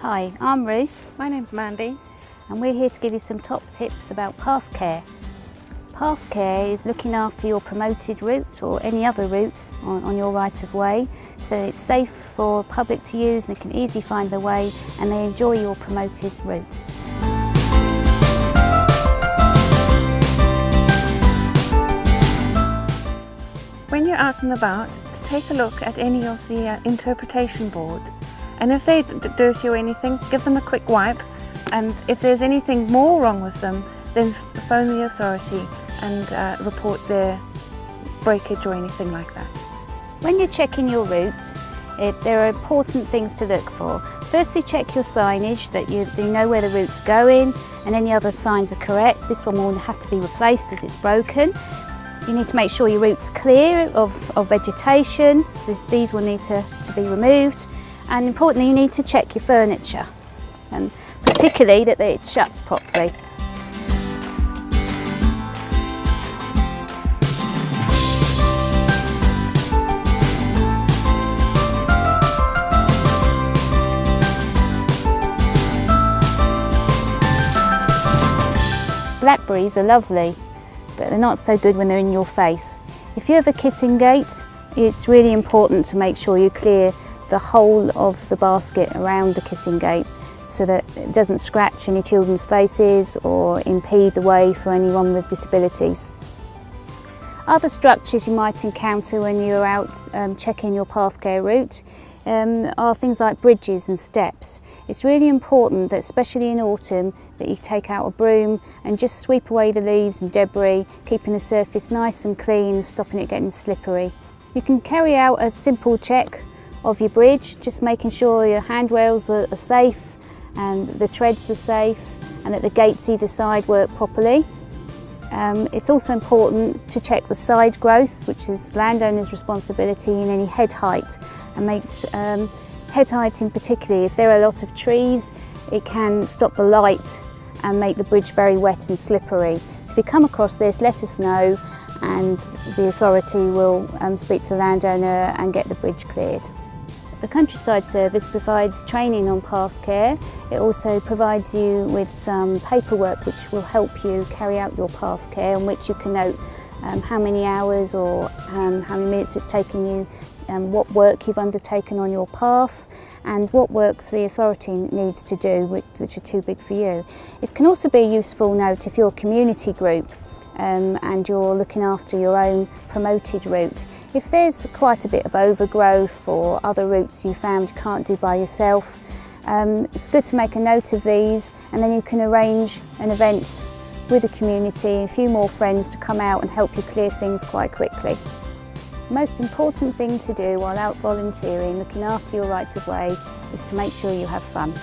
Hi, I'm Ruth. My name's Mandy. And we're here to give you some top tips about Pathcare. Pathcare is looking after your promoted route or any other route on your right of way, so it's safe for public to use and they can easily find their way and they enjoy your promoted route. When you're out and about, take a look at any of the interpretation boards, and if they're dirty or anything, give them a quick wipe, and if there's anything more wrong with them, then phone the authority and report their breakage or anything like that. When you're checking your route, there are important things to look for. Firstly, check your signage, that you know where the route's going and any other signs are correct. This one will have to be replaced as it's broken. You need to make sure your route's clear of vegetation, so these will need to be removed. And importantly, you need to check your furniture, and particularly that it shuts properly. Blackberries are lovely, but they're not so good when they're in your face. If you have a kissing gate, it's really important to make sure you clear the whole of the basket around the kissing gate so that it doesn't scratch any children's faces or impede the way for anyone with disabilities. Other structures you might encounter when you're out checking your Pathcare route are things like bridges and steps. It's really important that, especially in autumn, that you take out a broom and just sweep away the leaves and debris, keeping the surface nice and clean and stopping it getting slippery. You can carry out a simple check of your bridge, just making sure your handrails are safe and the treads are safe and that the gates either side work properly. It's also important to check the side growth, which is landowner's responsibility, and any head height, and make head height in particular. If there are a lot of trees, it can stop the light and make the bridge very wet and slippery. So if you come across this, let us know and the authority will speak to the landowner and get the bridge cleared. The Countryside Service provides training on Pathcare. It also provides you with some paperwork which will help you carry out your Pathcare, on which you can note how many hours or how many minutes it's taken you, what work you've undertaken on your path, and what work the authority needs to do which are too big for you. It can also be a useful note if you're a community group and you're looking after your own promoted route. If there's quite a bit of overgrowth or other routes you found you can't do by yourself, it's good to make a note of these, and then you can arrange an event with the community, a few more friends to come out and help you clear things quite quickly. The most important thing to do while out volunteering, looking after your rights of way, is to make sure you have fun.